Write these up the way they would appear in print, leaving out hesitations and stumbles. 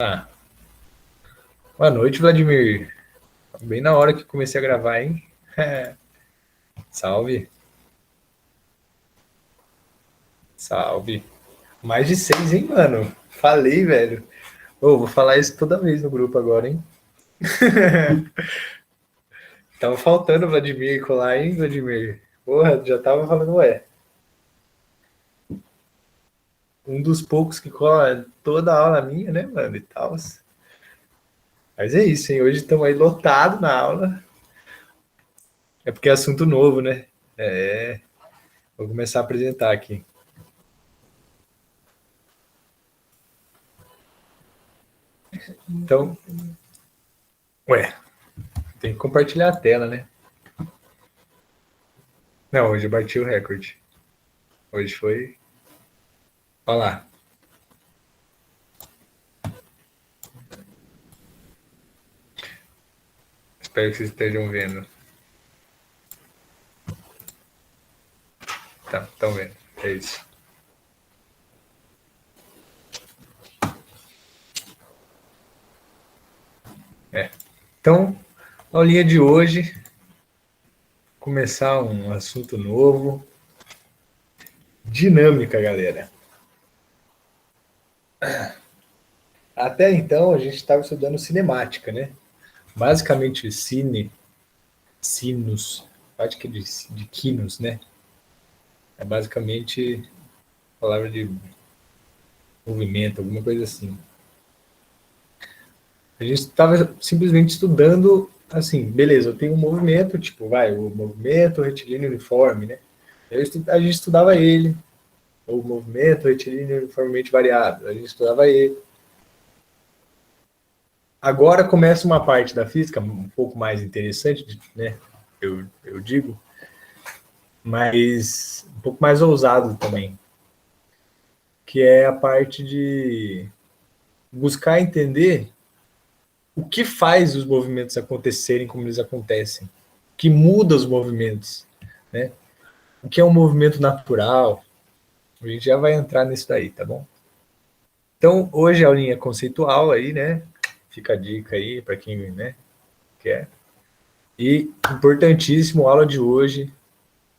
Ah, boa noite, Vladimir. Bem na hora que comecei a gravar, hein? Salve, salve. Mais de 6, hein, mano? Falei, velho. Ô, vou falar isso toda vez no grupo agora, hein? Tava faltando o Vladimir colar, hein, Vladimir? Porra, já tava falando, ué. Um dos poucos que cola toda a aula minha, né, mano? E tal. Mas é isso, hein? Hoje estamos aí lotados na aula. É porque é assunto novo, né? É. Vou começar a apresentar aqui. Então, ué, tem que compartilhar a tela, né? Não, hoje eu bati o recorde. Hoje foi. Olha lá. Espero que vocês estejam vendo. Tá, estão vendo. É isso. É. Então, a aulinha de hoje, começar um assunto novo. Dinâmica, galera. Até então, a gente estava estudando cinemática, né? Basicamente, sinos, acho que de quinos, né? É basicamente palavra de movimento, alguma coisa assim. A gente estava simplesmente estudando, assim, beleza, eu tenho um movimento, tipo, vai, o movimento retilíneo uniforme, né? A gente estudava ele, o movimento retilíneo uniformemente variado, a gente estudava ele. Agora começa uma parte da física um pouco mais interessante, né? Eu digo, mas um pouco mais ousado também, que é a parte de buscar entender o que faz os movimentos acontecerem como eles acontecem, o que muda os movimentos, né? O que é um movimento natural. A gente já vai entrar nisso daí, tá bom? Então, hoje a aulinha conceitual aí, né? Fica a dica aí para quem, né, quer. E importantíssimo, a aula de hoje,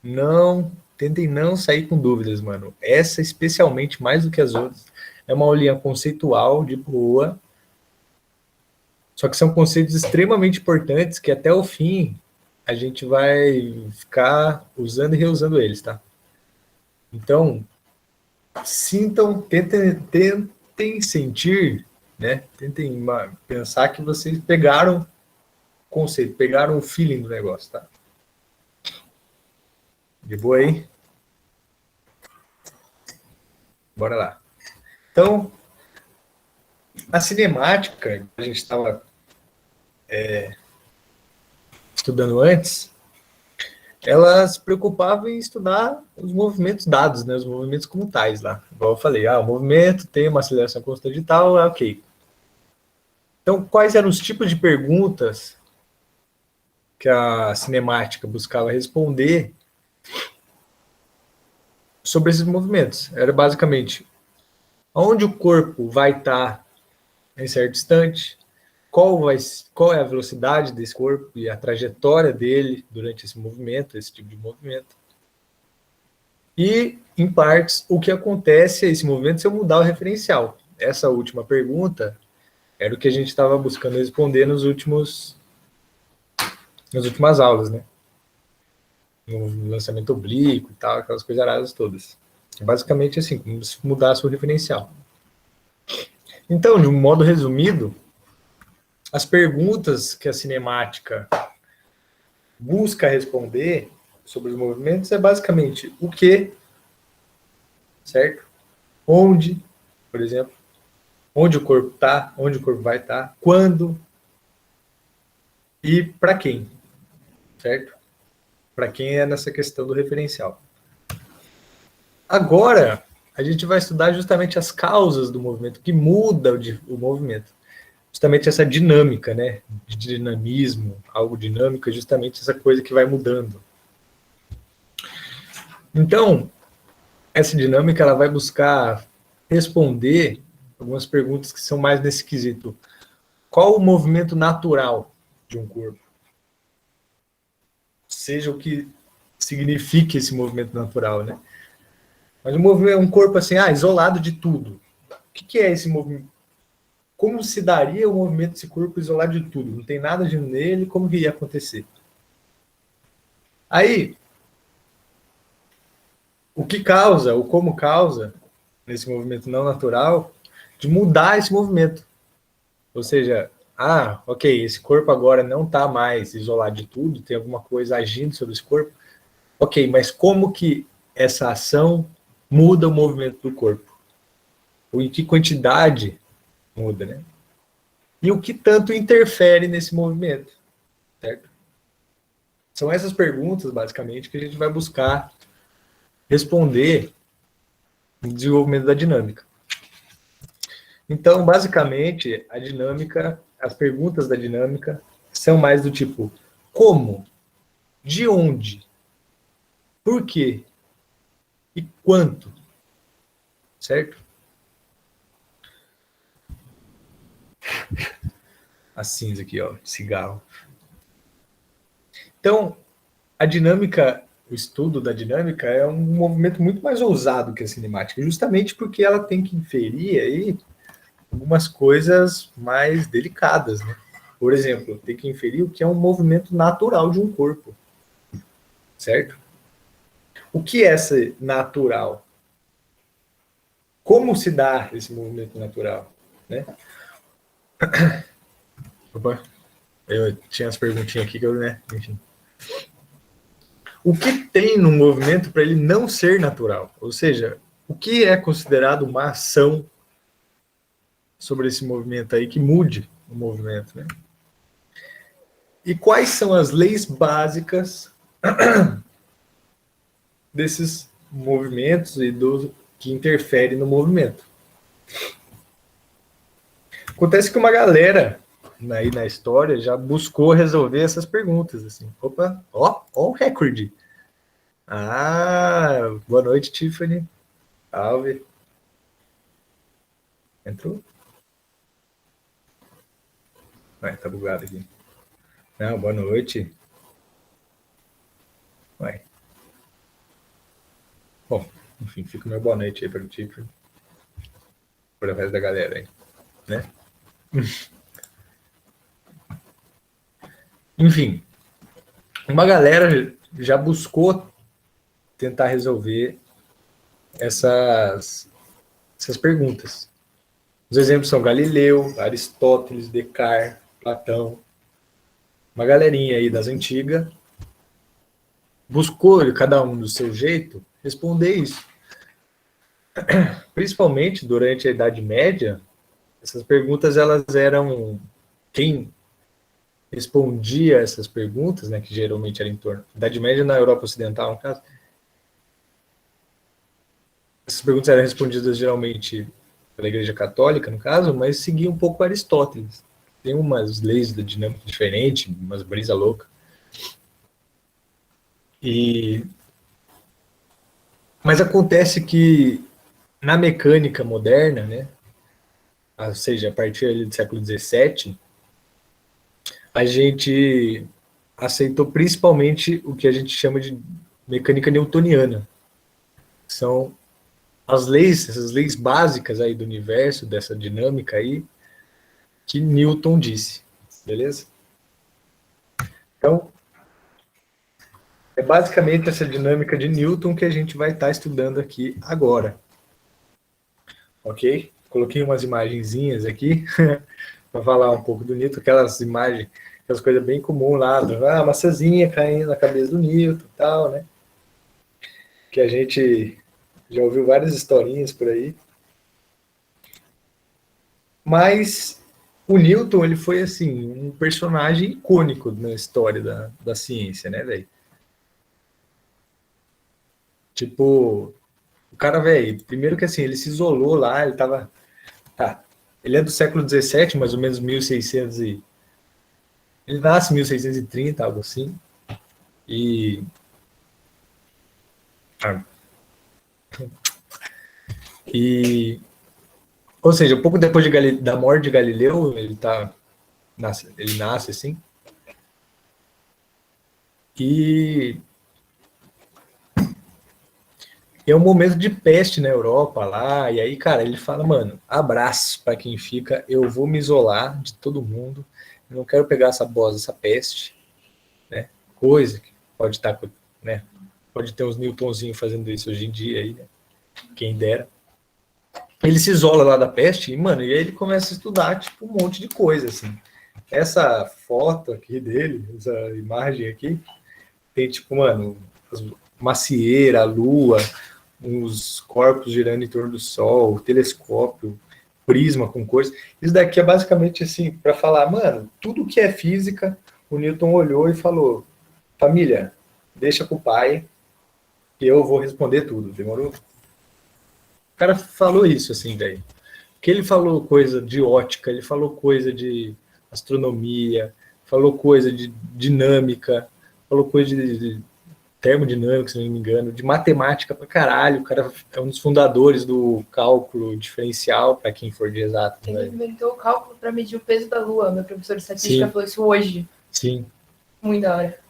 não tentem não sair com dúvidas, mano. Essa especialmente mais do que as outras é uma aulinha conceitual de boa. Só que são conceitos extremamente importantes que até o fim a gente vai ficar usando e reusando eles, tá? Então, sintam, tentem sentir, né? Tentem pensar que vocês pegaram o conceito, pegaram o feeling do negócio, tá? De boa aí? Bora lá. Então, a cinemática que a gente estava estudando antes, ela se preocupava em estudar os movimentos dados, né? Os movimentos como tais lá. Igual eu falei, o movimento tem uma aceleração constante e tal, ok. Então, quais eram os tipos de perguntas que a cinemática buscava responder sobre esses movimentos? Era basicamente onde o corpo vai estar em certo instante, qual é a velocidade desse corpo e a trajetória dele durante esse movimento, esse tipo de movimento. E, em partes, o que acontece a esse movimento se eu mudar o referencial. Essa última pergunta era o que a gente estava buscando responder nas últimas aulas, né? No lançamento oblíquo e tal, aquelas coisas aradas todas. Basicamente assim, como se mudasse o referencial. Então, de um modo resumido, as perguntas que a cinemática busca responder sobre os movimentos é basicamente o que, certo? Onde, por exemplo, onde o corpo está, onde o corpo vai estar, quando e para quem, certo? Para quem é nessa questão do referencial. Agora, a gente vai estudar justamente as causas do movimento, que muda o movimento. Justamente essa dinâmica, né? De dinamismo, algo dinâmico, é justamente essa coisa que vai mudando. Então, essa dinâmica ela vai buscar responder algumas perguntas que são mais nesse quesito. Qual o movimento natural de um corpo? Seja o que signifique esse movimento natural, né? Mas um corpo assim, isolado de tudo. O que é esse movimento? Como se daria o movimento desse corpo isolado de tudo? Não tem nada de nele, como que ia acontecer? Aí, o que causa, ou como causa, nesse movimento não natural, de mudar esse movimento. Ou seja, ok, esse corpo agora não está mais isolado de tudo, tem alguma coisa agindo sobre esse corpo. Ok, mas como que essa ação muda o movimento do corpo? Ou em que quantidade muda, né? E o que tanto interfere nesse movimento, certo? São essas perguntas, basicamente, que a gente vai buscar responder no desenvolvimento da dinâmica. Então, basicamente, a dinâmica, as perguntas da dinâmica são mais do tipo: como? De onde? Por quê? E quanto? Certo? A cinza aqui, ó, cigarro. Então, a dinâmica, o estudo da dinâmica é um movimento muito mais ousado que a cinemática, justamente porque ela tem que inferir aí algumas coisas mais delicadas, né? Por exemplo, tem que inferir o que é um movimento natural de um corpo, certo? O que é esse natural? Como se dá esse movimento natural, né? Opa, eu tinha as perguntinhas aqui que eu, né? Enfim. O que tem no movimento para ele não ser natural? Ou seja, o que é considerado uma ação sobre esse movimento aí que mude o movimento, né? E quais são as leis básicas desses movimentos e do que interfere no movimento? Acontece que uma galera aí na história já buscou resolver essas perguntas, assim. Opa, ó o recorde. Boa noite, Tiffany. Salve. Entrou? Ué, tá bugado aqui. Não, boa noite. Ué. Bom, enfim, fica o meu boa noite aí para o Tiffany. Para o resto da galera aí, né? Enfim, uma galera já buscou tentar resolver essas perguntas. Os exemplos são Galileu, Aristóteles, Descartes, Platão, uma galerinha aí das antigas, buscou, cada um do seu jeito, responder isso. Principalmente durante a Idade Média, essas perguntas elas eram quem respondia essas perguntas, né, que geralmente era em torno da Idade Média na Europa Ocidental, no caso. Essas perguntas eram respondidas geralmente pela Igreja Católica, no caso, mas seguia um pouco Aristóteles. Tem umas leis da dinâmica diferentes, umas brisa louca. Mas acontece que na mecânica moderna, né, ou seja, a partir do século XVII, a gente aceitou principalmente o que a gente chama de mecânica newtoniana. São as leis, essas leis básicas aí do universo, dessa dinâmica aí, que Newton disse, beleza? Então, é basicamente essa dinâmica de Newton que a gente vai estar estudando aqui agora, ok? Coloquei umas imagenzinhas aqui para falar um pouco do Newton, aquelas imagens, aquelas coisas bem comuns lá, a maçãzinha caindo na cabeça do Newton e tal, né? Que a gente já ouviu várias historinhas por aí. Mas o Newton, ele foi, assim, um personagem icônico na história da ciência, né, velho? Tipo, o cara, velho, primeiro que assim, ele se isolou lá, ele tava. Tá, ele é do século XVII, mais ou menos 1600 e. Ele nasce em 1630, algo assim. E. Ah, e Ou seja, um pouco depois da morte de Galileu, ele nasce assim. E é um momento de peste na Europa lá. E aí, cara, ele fala, mano, abraço para quem fica, eu vou me isolar de todo mundo. Eu não quero pegar essa bosta, essa peste, né? Coisa que pode estar, né? Pode ter uns Newtonzinhos fazendo isso hoje em dia aí, né? Quem dera. Ele se isola lá da peste e, mano, e aí ele começa a estudar, tipo, um monte de coisa, assim. Essa foto aqui dele, essa imagem aqui, tem, tipo, mano, macieira, a lua, uns corpos girando em torno do sol, telescópio, prisma com cores. Isso daqui é basicamente, assim, para falar, mano, tudo que é física, o Newton olhou e falou, família, deixa com o pai, que eu vou responder tudo, demorou? O cara falou isso, assim, velho. Que ele falou coisa de ótica, ele falou coisa de astronomia, falou coisa de dinâmica, falou coisa de termodinâmica, se não me engano, de matemática pra caralho. O cara é um dos fundadores do cálculo diferencial, para quem for de exato. Ele inventou o cálculo para medir o peso da Lua. Meu professor de estatística falou isso hoje. Sim. Muito da hora.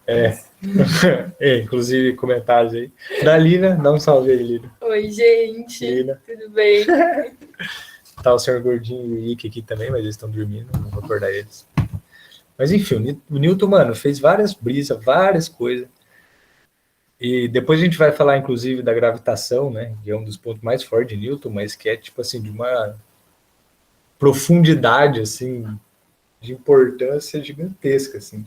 Inclusive comentários aí. Da Lina, dá um salve aí, Lina. Oi, gente. Lina. Tudo bem? Tá o senhor Gordinho e o Ike aqui também, mas eles estão dormindo, não vou acordar eles. Mas enfim, o Newton, mano, fez várias brisas, várias coisas. E depois a gente vai falar, inclusive, da gravitação, né? Que é um dos pontos mais fortes de Newton, mas que é, tipo assim, de uma profundidade, assim, de importância gigantesca, assim.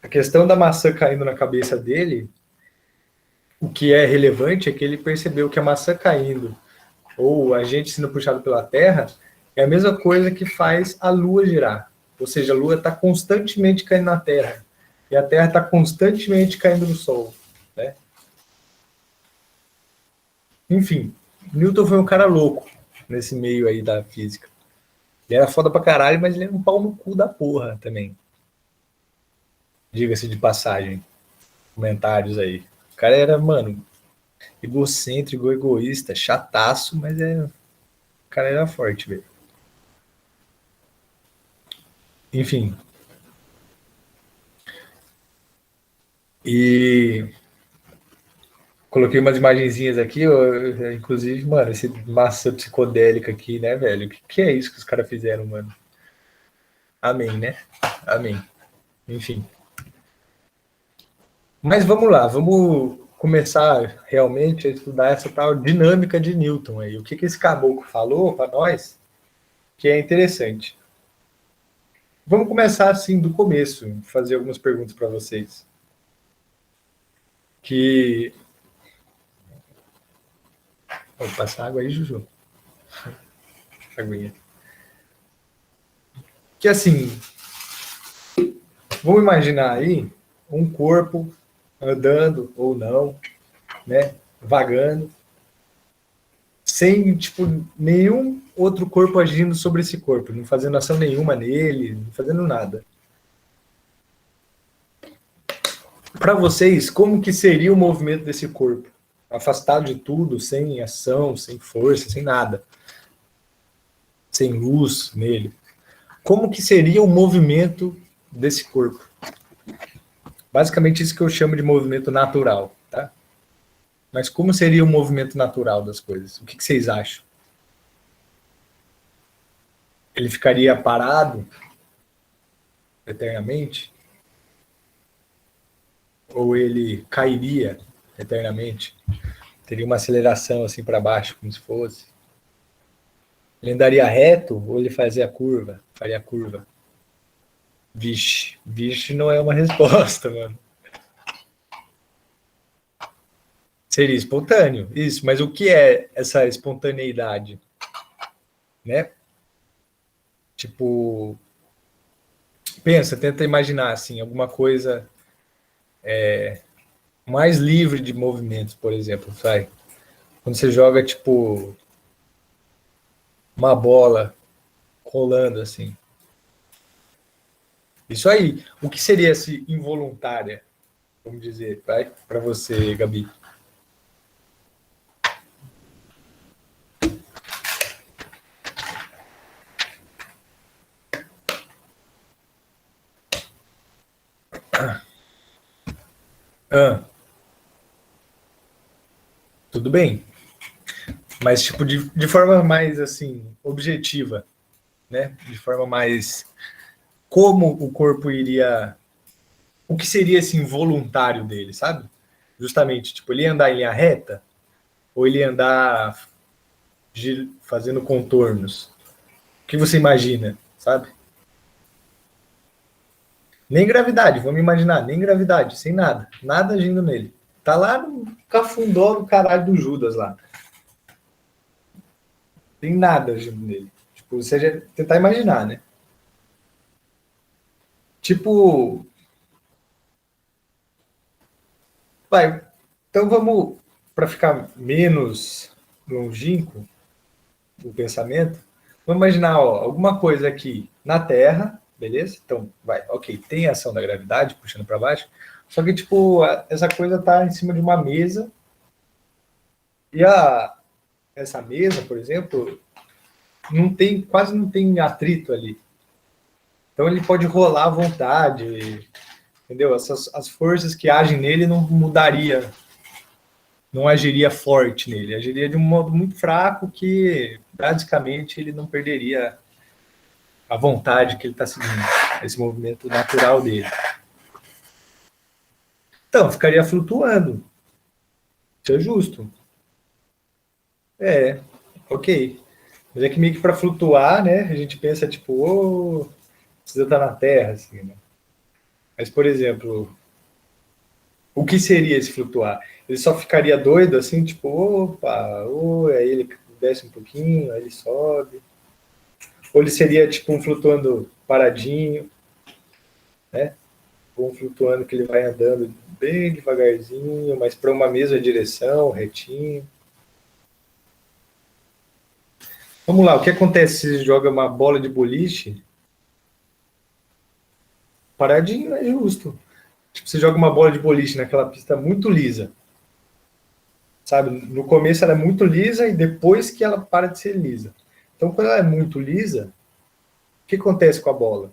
A questão da maçã caindo na cabeça dele, o que é relevante é que ele percebeu que a maçã caindo, ou a gente sendo puxado pela Terra, é a mesma coisa que faz a Lua girar. Ou seja, a Lua está constantemente caindo na Terra. E a Terra está constantemente caindo no Sol. Né? Enfim, Newton foi um cara louco nesse meio aí da física. Ele era foda pra caralho, mas ele era um pau no cu da porra também. Diga-se de passagem. Comentários aí. O cara era, mano, egocêntrico, egoísta, chataço, mas o cara era forte, velho. Enfim. E coloquei umas imagenzinhas aqui, inclusive, mano, esse maçã psicodélica aqui, né, velho? O que é isso que os caras fizeram, mano? Amém, né? Amém. Enfim. Mas vamos lá, vamos começar realmente a estudar essa tal dinâmica de Newton aí. O que esse caboclo falou para nós, que é interessante. Vamos começar assim do começo, fazer algumas perguntas para vocês. Que vou passar água aí, Juju. Aguinha. Que assim, vamos imaginar aí um corpo andando ou não, né, vagando, sem tipo nenhum outro corpo agindo sobre esse corpo, não fazendo ação nenhuma nele, não fazendo nada. Para vocês, como que seria o movimento desse corpo? Afastado de tudo, sem ação, sem força, sem nada. Sem luz nele. Como que seria o movimento desse corpo? Basicamente isso que eu chamo de movimento natural, tá? Mas como seria o movimento natural das coisas? O que vocês acham? Ele ficaria parado eternamente? Ou ele cairia eternamente? Teria uma aceleração assim para baixo, como se fosse? Ele andaria reto ou ele fazia curva? Faria curva? Vixe, vixe não é uma resposta, mano. Seria espontâneo, isso. Mas o que é essa espontaneidade? Né? Tipo, pensa, tenta imaginar assim, alguma coisa mais livre de movimentos, por exemplo, sai. Quando você joga tipo uma bola rolando assim. Isso aí. O que seria esse involuntária? Vamos dizer, vai para você, Gabi. Ah, tudo bem. Mas, tipo, de forma mais, assim, objetiva, né? De forma mais... Como o corpo iria... O que seria, assim, voluntário dele, sabe? Justamente, tipo, ele ia andar em linha reta? Ou ele ia andar fazendo contornos? O que você imagina, sabe? Nem gravidade, vamos imaginar, nem gravidade, sem nada. Nada agindo nele. Tá lá no cafundó do caralho do Judas lá. Tem nada agindo nele. Tipo, você já tentar imaginar, né? Tipo, vai. Então vamos, para ficar menos longínquo o pensamento, vamos imaginar, ó, alguma coisa aqui na Terra, beleza? Então, vai, ok, tem a ação da gravidade puxando para baixo, só que, tipo, essa coisa tá em cima de uma mesa e essa mesa, por exemplo, quase não tem atrito ali. Então ele pode rolar à vontade, entendeu? As forças que agem nele não mudaria, não agiria forte nele, agiria de um modo muito fraco que basicamente ele não perderia a vontade que ele está seguindo, esse movimento natural dele. Então, ficaria flutuando. Isso é justo. É, ok. Mas é que meio que para flutuar, né, a gente pensa tipo, oh, precisa estar na Terra, assim, né? Mas, por exemplo, o que seria esse flutuar? Ele só ficaria doido, assim, tipo, opa, oh, aí ele desce um pouquinho, aí ele sobe. Ou ele seria tipo um flutuando paradinho, né? Ou um flutuando que ele vai andando bem devagarzinho, mas para uma mesma direção, retinho. Vamos lá, o que acontece se você joga uma bola de boliche? Paradinho é justo. Tipo, você joga uma bola de boliche naquela pista muito lisa, sabe? No começo ela é muito lisa e depois que ela para de ser lisa. Então, quando ela é muito lisa, o que acontece com a bola?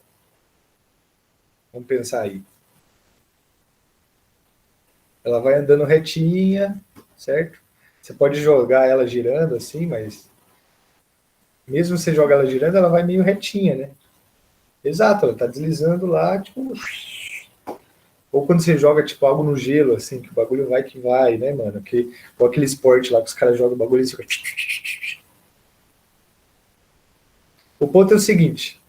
Vamos pensar aí. Ela vai andando retinha, certo? Você pode jogar ela girando assim, mas mesmo você joga ela girando, ela vai meio retinha, né? Exato, ela tá deslizando lá, tipo. Ou quando você joga, tipo, algo no gelo, assim, que o bagulho vai que vai, né, mano? Ou aquele esporte lá que os caras jogam o bagulho e fica. O ponto é o seguinte,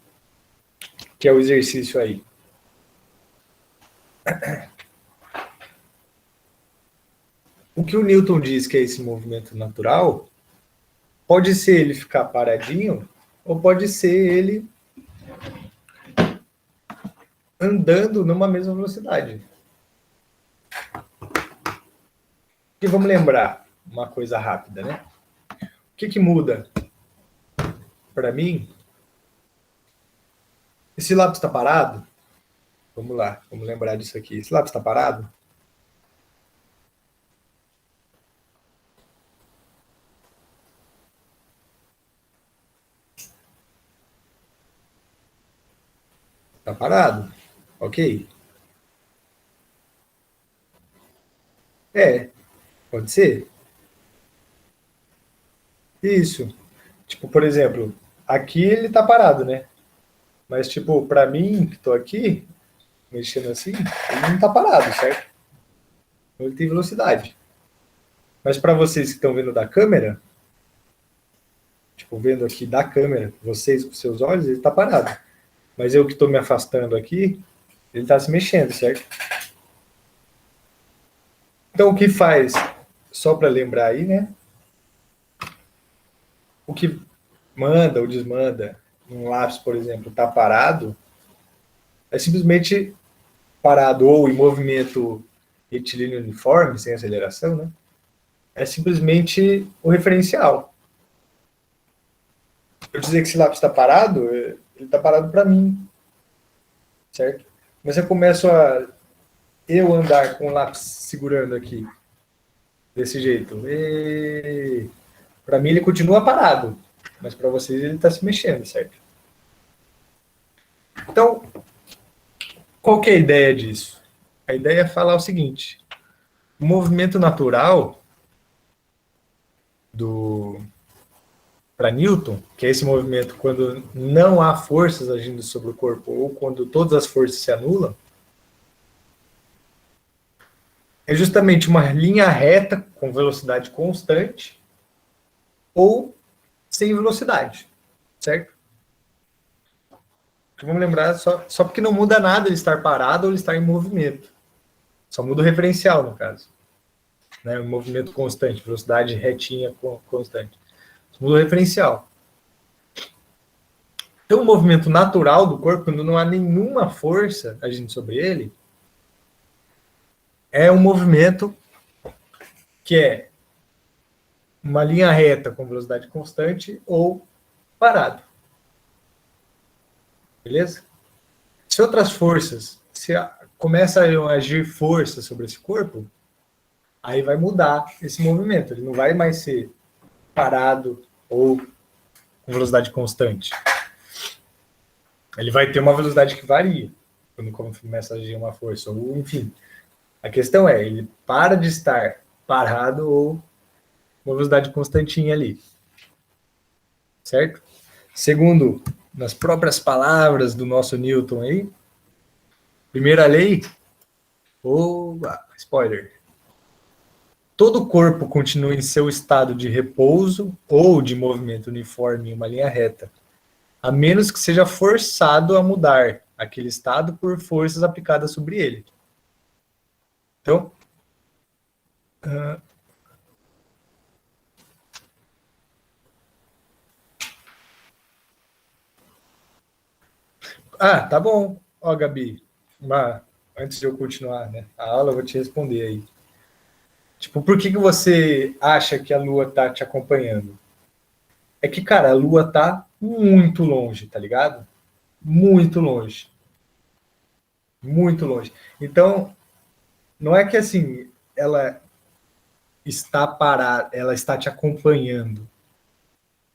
que é o exercício aí. O que o Newton diz que é esse movimento natural, pode ser ele ficar paradinho, ou pode ser ele andando numa mesma velocidade. E vamos lembrar uma coisa rápida, né? O que muda para mim? Esse lápis está parado? Vamos lá, vamos lembrar disso aqui. Esse lápis está parado? Está parado. Ok. É, pode ser. Isso. Tipo, por exemplo, aqui ele está parado, né? Mas, tipo, para mim, que estou aqui, mexendo assim, ele não está parado, certo? Ele tem velocidade. Mas para vocês que estão vendo da câmera, tipo, vendo aqui da câmera, vocês com seus olhos, ele está parado. Mas eu que estou me afastando aqui, ele está se mexendo, certo? Então, o que faz, só para lembrar aí, né? O que manda ou desmanda um lápis, por exemplo, está parado, é simplesmente parado ou em movimento retilíneo uniforme, sem aceleração, né? É simplesmente o referencial. Eu dizer que esse lápis está parado, ele está parado para mim, certo? Mas eu começo a eu andar com o lápis segurando aqui, desse jeito. Para mim ele continua parado, mas para vocês ele está se mexendo, certo? Então, qual que é a ideia disso? A ideia é falar o seguinte: o movimento natural para Newton, que é esse movimento quando não há forças agindo sobre o corpo ou quando todas as forças se anulam, é justamente uma linha reta com velocidade constante ou sem velocidade, certo? Vamos lembrar, só porque não muda nada ele estar parado ou ele estar em movimento. Só muda o referencial, no caso. Né? Um movimento constante, velocidade retinha constante. Só muda o referencial. Então, o movimento natural do corpo, quando não há nenhuma força agindo sobre ele, é um movimento que é uma linha reta com velocidade constante ou parado. Beleza? Se outras forças, se começa a agir força sobre esse corpo, aí vai mudar esse movimento. Ele não vai mais ser parado ou com velocidade constante. Ele vai ter uma velocidade que varia quando começa a agir uma força. Ou, enfim, a questão é, ele para de estar parado ou uma velocidade constantinha ali. Certo? Segundo, nas próprias palavras do nosso Newton aí, primeira lei, spoiler. Todo corpo continua em seu estado de repouso ou de movimento uniforme em uma linha reta, a menos que seja forçado a mudar aquele estado por forças aplicadas sobre ele. Então, tá bom. Ó, Gabi, antes de eu continuar, né, a aula, eu vou te responder aí. Tipo, por que você acha que a Lua tá te acompanhando? É que, cara, a Lua tá muito longe, tá ligado? Muito longe. Muito longe. Então, não é que assim, ela está parada, ela está te acompanhando.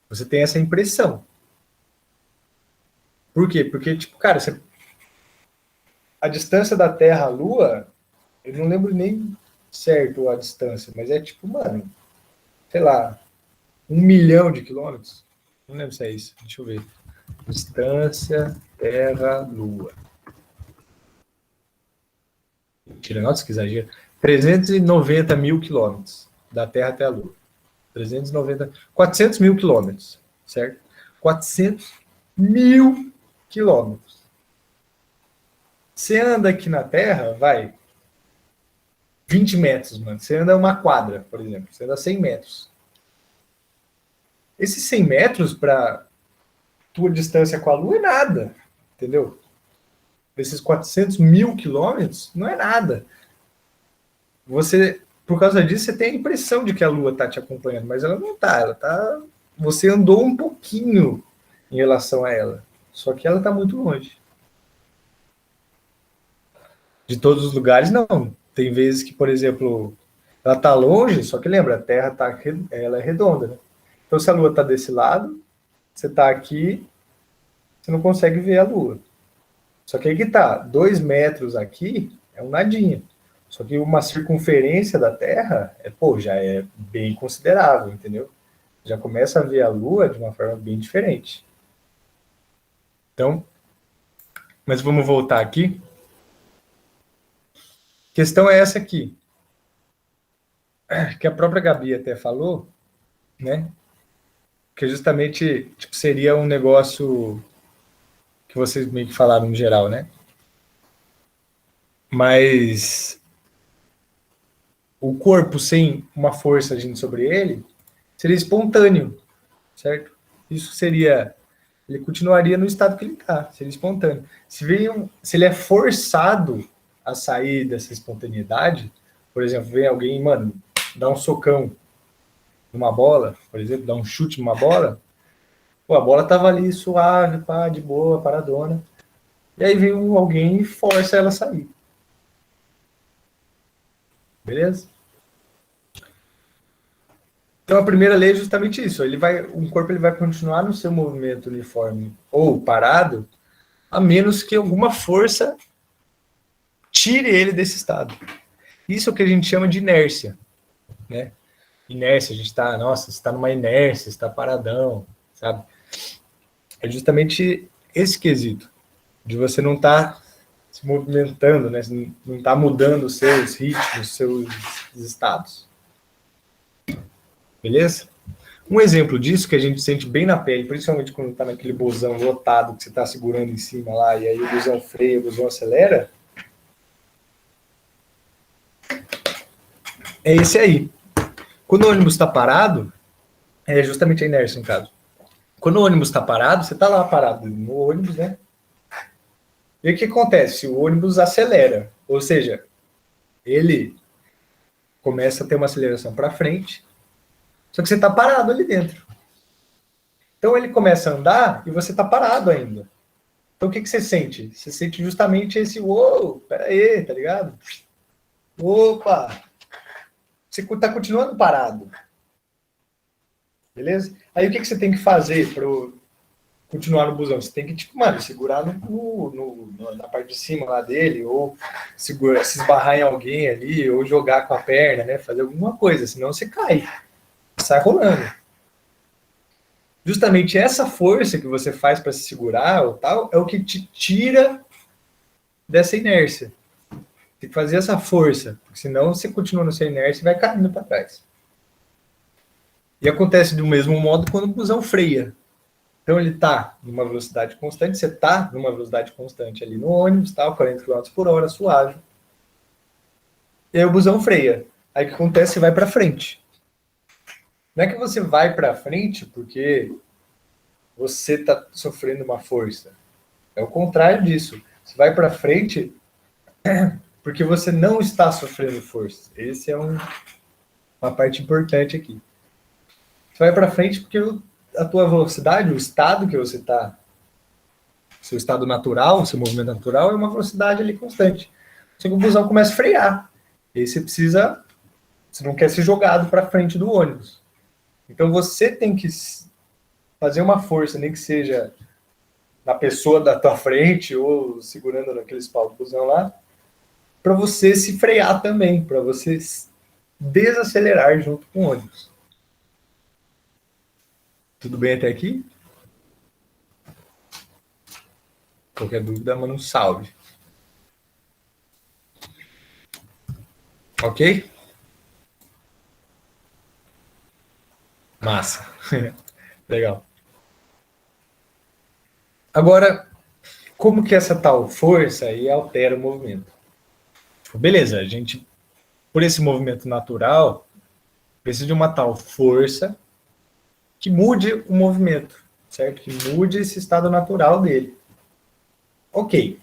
Você tem essa impressão. Por quê? Porque, tipo, cara, a distância da Terra à Lua, eu não lembro nem certo a distância, mas é tipo, mano, sei lá, 1 milhão de quilômetros. Não lembro se é isso. Deixa eu ver. Distância Terra-Lua. Mentira, nossa, que exagero. 390 mil quilômetros da Terra até a Lua. 400 mil quilômetros, certo? 400 mil quilômetros. Você anda aqui na Terra, vai 20 metros, mano. Você anda uma quadra, por exemplo. Você anda 100 metros. Esses 100 metros para tua distância com a Lua é nada, entendeu? Esses 400 mil quilômetros não é nada. Você, por causa disso, você tem a impressão de que a Lua está te acompanhando, mas ela não está. Ela tá. Você andou um pouquinho em relação a ela, só que ela está muito longe. De todos os lugares, não. Tem vezes que, por exemplo, ela está longe, só que lembra, a Terra ela é redonda, né? Então, se a Lua está desse lado, você está aqui, você não consegue ver a Lua. Só que aí que tá, 2 metros aqui é um nadinha. Só que uma circunferência da Terra já é bem considerável, entendeu? Já começa a ver a Lua de uma forma bem diferente. Então, mas vamos voltar aqui. A questão é essa aqui, que a própria Gabi até falou, né? Que justamente tipo, seria um negócio que vocês meio que falaram no geral, né? Mas o corpo sem uma força agindo sobre ele seria espontâneo, certo? Isso seria, ele continuaria no estado que ele está, seria espontâneo. Se ele é forçado a sair dessa espontaneidade, por exemplo, vem alguém, mano, dá um socão numa bola, por exemplo, dá um chute numa bola, a bola tava ali suave, pá, de boa, paradona, e aí vem alguém e força ela a sair. Beleza? Então a primeira lei é justamente isso. Um corpo ele vai continuar no seu movimento uniforme ou parado, a menos que alguma força tire ele desse estado. Isso é o que a gente chama de inércia, né? Inércia, a gente está, nossa, você está numa inércia, está paradão, sabe? É justamente esse quesito, de você não estar se movimentando, né? Não estar mudando os seus ritmos, os seus estados. Beleza? Um exemplo disso que a gente sente bem na pele, principalmente quando está naquele busão lotado que você está segurando em cima lá, e aí o busão freia, o busão acelera, é esse aí. Quando o ônibus está parado, é justamente a inércia, no caso. Quando o ônibus está parado, você está lá parado no ônibus, né? E o que acontece? O ônibus acelera, ou seja, ele começa a ter uma aceleração para frente, só que você está parado ali dentro. Então ele começa a andar e você está parado ainda. Então o que você sente? Você sente justamente esse, uou, peraí, tá ligado? Opa! Você está continuando parado. Beleza? Aí o que você tem que fazer para continuar no busão? Você tem que, tipo, mano, segurar na parte de cima lá dele, ou segurar, se esbarrar em alguém ali, ou jogar com a perna, né? Fazer alguma coisa, senão você cai. Sai rolando. Justamente essa força que você faz para se segurar ou tal, é o que te tira dessa inércia. Tem que fazer essa força, porque senão você continua nessa inércia e vai caindo para trás. E acontece do mesmo modo quando o busão freia. Então ele está numa velocidade constante, você está numa velocidade constante ali no ônibus, tal, 40 km por hora, suave. E aí o busão freia. Aí o que acontece? Você vai para frente. Não é que você vai para frente porque você está sofrendo uma força. É o contrário disso. Você vai para frente porque você não está sofrendo força. Esse é uma parte importante aqui. Você vai para frente porque a tua velocidade, o estado que você está, seu estado natural, seu movimento natural é uma velocidade ali constante. Só que o busão começa a frear. E aí você não quer ser jogado para frente do ônibus. Então você tem que fazer uma força, nem que seja na pessoa da tua frente ou segurando naqueles pau do busão lá, para você se frear também, para você desacelerar junto com o ônibus. Tudo bem até aqui? Qualquer dúvida, manda um salve. Ok? Massa. Legal. Agora, como que essa tal força aí altera o movimento? Beleza, a gente, por esse movimento natural, precisa de uma tal força que mude o movimento, certo? Que mude esse estado natural dele. Ok.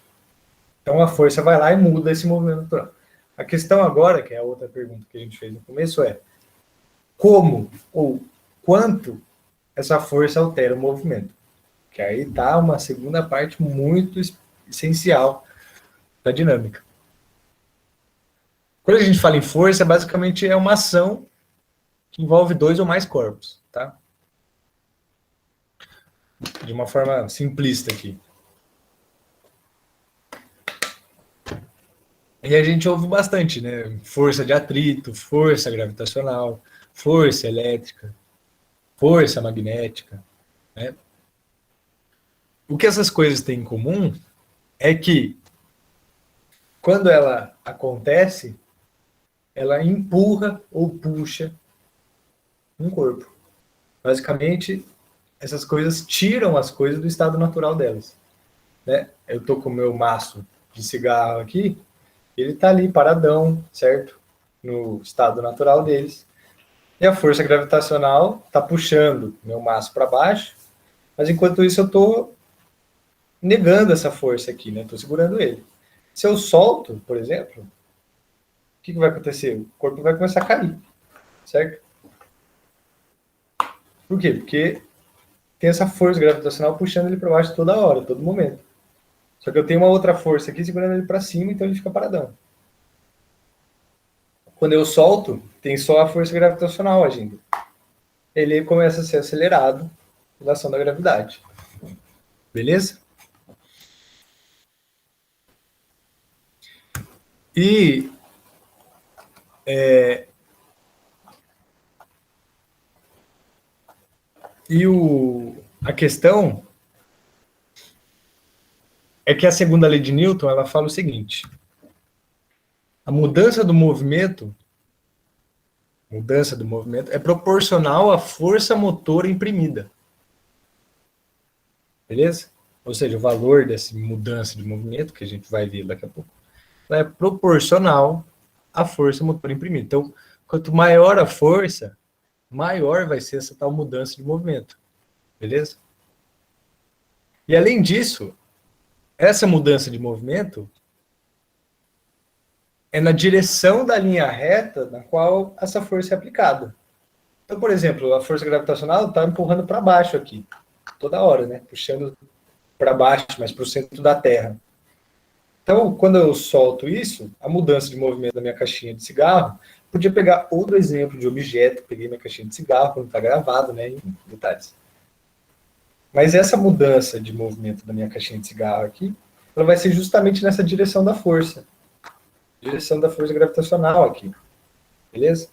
Então a força vai lá e muda esse movimento natural. A questão agora, que é a outra pergunta que a gente fez no começo, é como ou quanto essa força altera o movimento? Que aí está uma segunda parte muito essencial da dinâmica. Quando a gente fala em força, basicamente é uma ação que envolve dois ou mais corpos, tá? De uma forma simplista aqui. E a gente ouve bastante, né? Força de atrito, força gravitacional, força elétrica, força magnética, né? O que essas coisas têm em comum é que quando ela acontece, ela empurra ou puxa um corpo. Basicamente, essas coisas tiram as coisas do estado natural delas, né? Eu tô com o meu maço de cigarro aqui, ele tá ali paradão, certo? No estado natural deles. E a força gravitacional tá puxando meu maço para baixo, mas enquanto isso eu tô negando essa força aqui, né? Tô segurando ele. Se eu solto, por exemplo, o que vai acontecer? O corpo vai começar a cair, certo? Por quê? Porque tem essa força gravitacional puxando ele para baixo toda hora, todo momento. Só que eu tenho uma outra força aqui segurando ele para cima, então ele fica paradão. Quando eu solto, tem só a força gravitacional agindo. Ele começa a ser acelerado pela ação da gravidade. Beleza? E a questão é que a segunda lei de Newton, ela fala o seguinte: a mudança do movimento é proporcional à força motora imprimida. Beleza? Ou seja, o valor dessa mudança de movimento, que a gente vai ver daqui a pouco, ela é proporcional à força motora imprimida. Então, quanto maior a força, maior vai ser essa tal mudança de movimento. Beleza? E além disso, essa mudança de movimento é na direção da linha reta na qual essa força é aplicada. Então, por exemplo, a força gravitacional está empurrando para baixo aqui, toda hora, né? Puxando para baixo, mas para o centro da Terra. Então, quando eu solto isso, a mudança de movimento da minha caixinha de cigarro, podia pegar outro exemplo de objeto, peguei minha caixinha de cigarro, quando está gravado, né, em detalhes. Mas essa mudança de movimento da minha caixinha de cigarro aqui, ela vai ser justamente nessa direção da força. Direção da força gravitacional aqui. Beleza?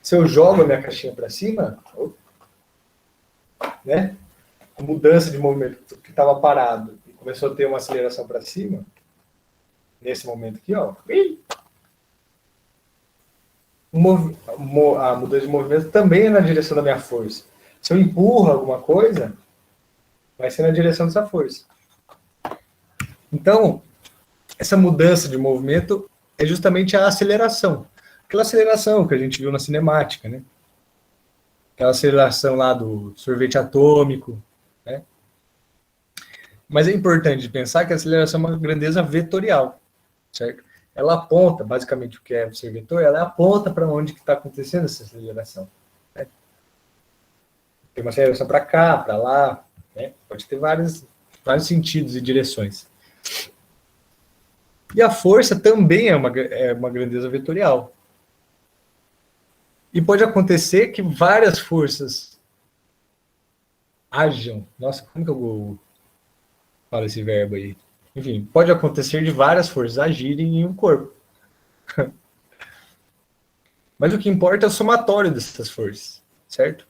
Se eu jogo a minha caixinha para cima, né, a mudança de movimento que estava parado e começou a ter uma aceleração para cima, nesse momento aqui, ó, a mudança de movimento também é na direção da minha força. Se eu empurro alguma coisa, vai ser na direção dessa força. Então, essa mudança de movimento é justamente a aceleração. Aquela aceleração que a gente viu na cinemática, né? Aquela aceleração lá do sorvete atômico, né? Mas é importante pensar que a aceleração é uma grandeza vetorial, certo? Ela aponta, basicamente, o que é ser vetor, ela aponta para onde que está acontecendo essa aceleração. Né? Tem uma aceleração para cá, para lá, né? Pode ter vários sentidos e direções. E a força também é uma grandeza vetorial. E pode acontecer que várias forças ajam. Nossa, como que eu falo esse verbo aí? Enfim, pode acontecer de várias forças agirem em um corpo. Mas o que importa é o somatório dessas forças, certo?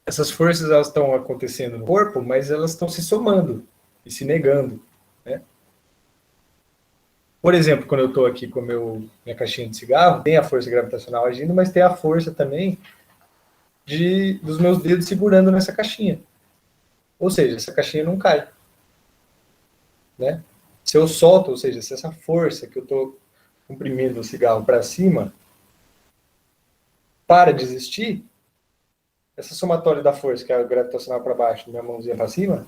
Essas forças elas estão acontecendo no corpo, mas elas estão se somando e se negando, né? Por exemplo, quando eu estou aqui com minha caixinha de cigarro, tem a força gravitacional agindo, mas tem a força também dos meus dedos segurando nessa caixinha. Ou seja, essa caixinha não cai. Né? Se eu solto, ou seja, se essa força que eu estou comprimindo o cigarro para cima para de existir, essa somatória da força, que é a gravitacional para baixo, minha mãozinha para cima,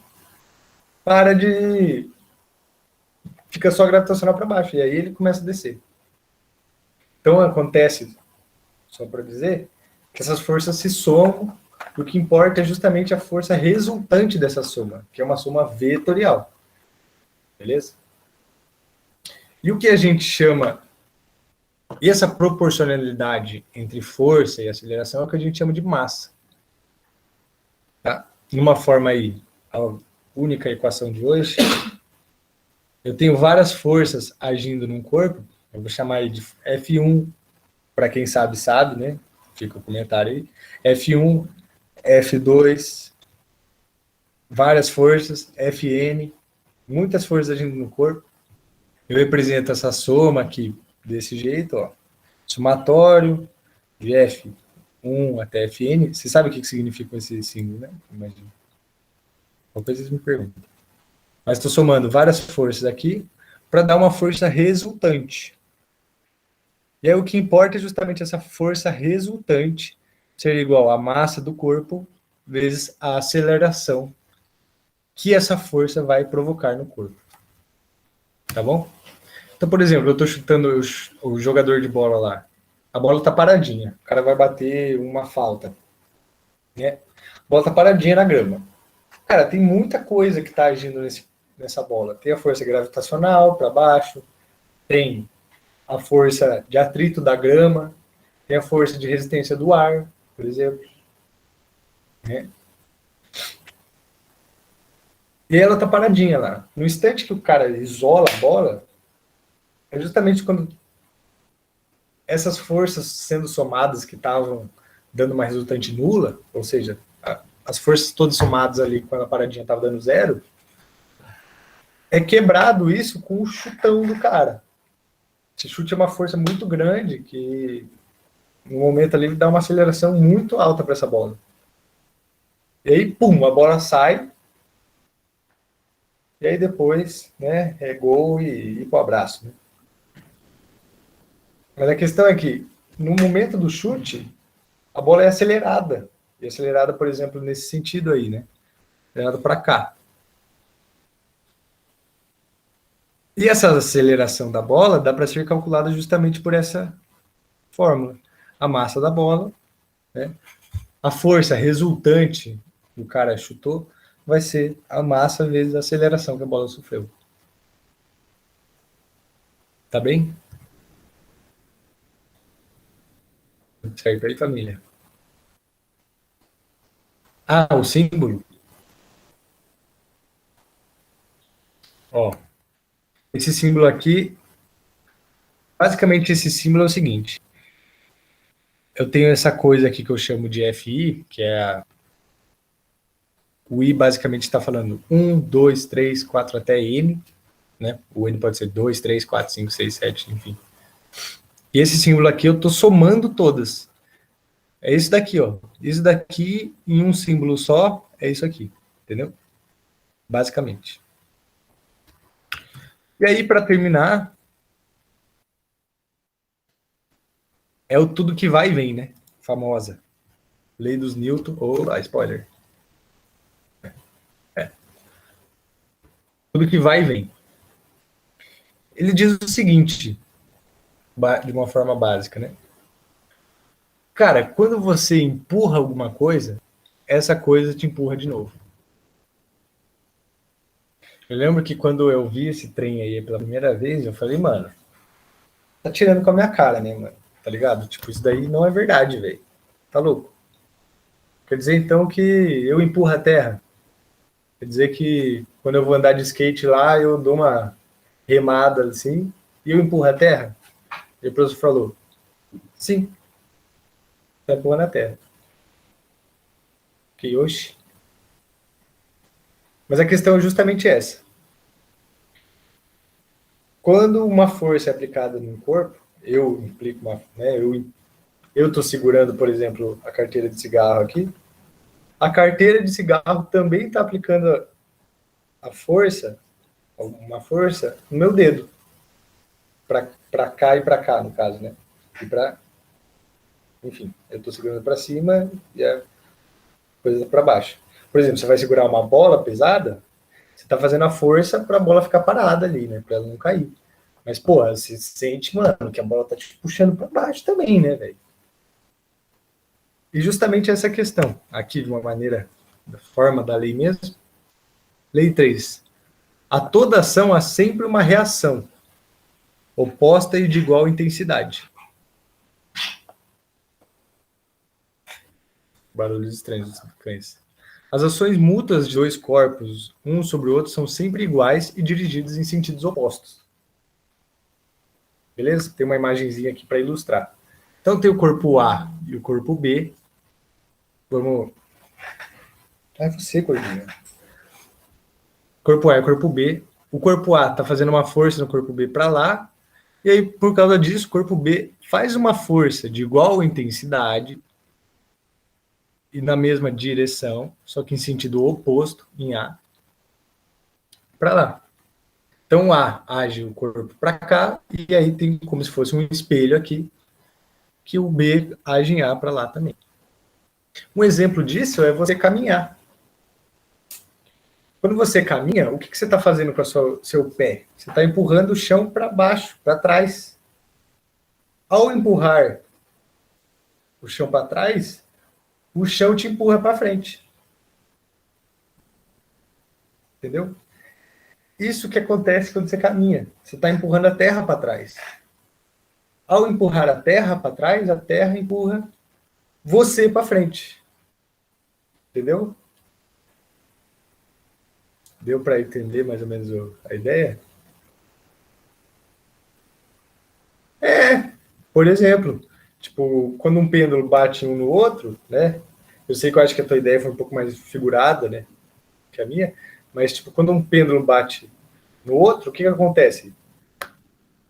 para de... fica só gravitacional para baixo, e aí ele começa a descer. Então acontece, só para dizer, que essas forças se somam, e o que importa é justamente a força resultante dessa soma, que é uma soma vetorial. Beleza? E o que a gente chama... E essa proporcionalidade entre força e aceleração é o que a gente chama de massa. Tá? Numa forma aí, a única equação de hoje, eu tenho várias forças agindo num corpo, eu vou chamar aí de F1, para quem sabe, sabe, né? Fica o comentário aí. F1, F2, várias forças, Fn, muitas forças agindo no corpo. Eu represento essa soma aqui desse jeito, ó. Somatório de F1 até Fn. Você sabe o que significa esse símbolo, né? Imagina. Qualquer coisa vocês me perguntam. Mas estou somando várias forças aqui para dar uma força resultante. E aí o que importa é justamente essa força resultante ser igual à massa do corpo vezes a aceleração que essa força vai provocar no corpo. Tá bom? Então, por exemplo, eu estou chutando o jogador de bola lá. A bola está paradinha. O cara vai bater uma falta. Né? A bola está paradinha na grama. Cara, tem muita coisa que está agindo nessa bola. Tem a força gravitacional para baixo, tem a força de atrito da grama, tem a força de resistência do ar, por exemplo. Né? E ela está paradinha lá. No instante que o cara isola a bola, É justamente quando essas forças sendo somadas que estavam dando uma resultante nula, ou seja, as forças todas somadas ali quando a paradinha estava dando zero, é quebrado isso com o chutão do cara. Esse chute é uma força muito grande que no momento ali dá uma aceleração muito alta para essa bola. E aí, pum, a bola sai. E aí depois, né, é gol e pro abraço. Né? Mas a questão é que no momento do chute, a bola é acelerada. E acelerada, por exemplo, nesse sentido aí, né? Acelerada para cá. E essa aceleração da bola dá para ser calculada justamente por essa fórmula. A massa da bola, né? A força resultante que o cara chutou vai ser a massa vezes a aceleração que a bola sofreu. Tá bem? Certo aí, família? Ah, o símbolo. Ó, esse símbolo aqui, basicamente esse símbolo é o seguinte. Eu tenho essa coisa aqui que eu chamo de FI, que é o I basicamente está falando 1, 2, 3, 4 até N, né? O N pode ser 2, 3, 4, 5, 6, 7, enfim. E esse símbolo aqui eu estou somando todas. É isso daqui, ó. Isso daqui em um símbolo só é isso aqui, entendeu? Basicamente. E aí, para terminar, é o tudo que vai e vem, né? Famosa. Lei dos Newton, ou spoiler. É. Tudo que vai e vem. Ele diz o seguinte, de uma forma básica, né? Cara, quando você empurra alguma coisa, essa coisa te empurra de novo. Eu lembro que quando eu vi esse trem aí pela primeira vez, eu falei, mano, tá tirando com a minha cara, né, mano? Tá ligado? Tipo, isso daí não é verdade, velho. Tá louco? Quer dizer, então, que eu empurro a terra? Quer dizer que quando eu vou andar de skate lá, eu dou uma remada assim e eu empurro a terra? E o professor falou, sim, tá empurrando a terra. Que oxe. Mas a questão é justamente essa. Quando uma força é aplicada no corpo, eu implico uma, né, eu estou segurando, por exemplo, a carteira de cigarro aqui, a carteira de cigarro também está aplicando a força, uma força, no meu dedo, para cá e para cá, no caso, né? E para, enfim, eu estou segurando para cima e a coisa para baixo. Por exemplo, você vai segurar uma bola pesada, você está fazendo a força para a bola ficar parada ali, né? Para ela não cair. Mas, pô, você sente, mano, que a bola tá te puxando para baixo também, né, velho? E justamente essa questão, aqui de uma maneira, da forma da lei mesmo. Lei 3. A toda ação há sempre uma reação, oposta e de igual intensidade. Barulhos estranhos. As ações mútuas de dois corpos, um sobre o outro, são sempre iguais e dirigidas em sentidos opostos. Beleza? Tem uma imagenzinha aqui para ilustrar. Então tem o corpo A e o corpo B. Vamos. É você, Gordinho. Corpo A e corpo B. O corpo A está fazendo uma força no corpo B para lá. E aí, por causa disso, o corpo B faz uma força de igual intensidade e na mesma direção, só que em sentido oposto, em A, para lá. Então, A age o corpo para cá, e aí tem como se fosse um espelho aqui, que o B age em A para lá também. Um exemplo disso é você caminhar. Quando você caminha, o que você está fazendo com o seu pé? Você está empurrando o chão para baixo, para trás. Ao empurrar o chão para trás, o chão te empurra para frente. Entendeu? Isso que acontece quando você caminha. Você está empurrando a terra para trás. Ao empurrar a terra para trás, a terra empurra você para frente. Entendeu? Deu para entender mais ou menos a ideia? Por exemplo, tipo, quando um pêndulo bate um no outro, né? Eu sei que eu acho que a tua ideia foi um pouco mais figurada, né? Que a minha, mas tipo, quando um pêndulo bate no outro, o que que acontece?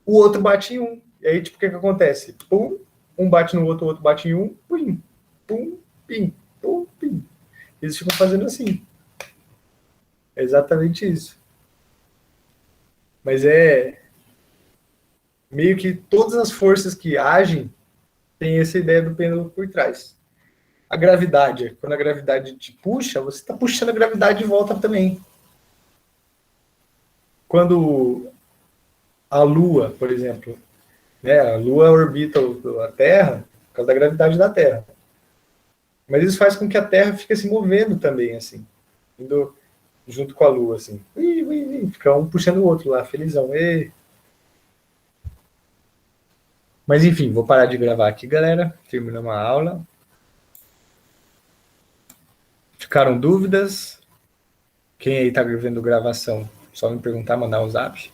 O outro bate em um. E aí, tipo, o que que acontece? Pum, um bate no outro, o outro bate em um, pum, pum, pim, pum, pim. Eles ficam fazendo assim. É exatamente isso. Mas é meio que todas as forças que agem têm essa ideia do pêndulo por trás. A gravidade, quando a gravidade te puxa, você está puxando a gravidade de volta também. Quando a Lua, por exemplo, né, a Lua orbita a Terra por causa da gravidade da Terra. Mas isso faz com que a Terra fique se movendo também, assim, indo junto com a Lua, assim. Ui, ui, ui, fica um puxando o outro lá, felizão. E... Mas enfim, vou parar de gravar aqui, galera. Terminamos a aula. Ficaram dúvidas? Quem aí tá vendo gravação, só me perguntar, mandar um zap.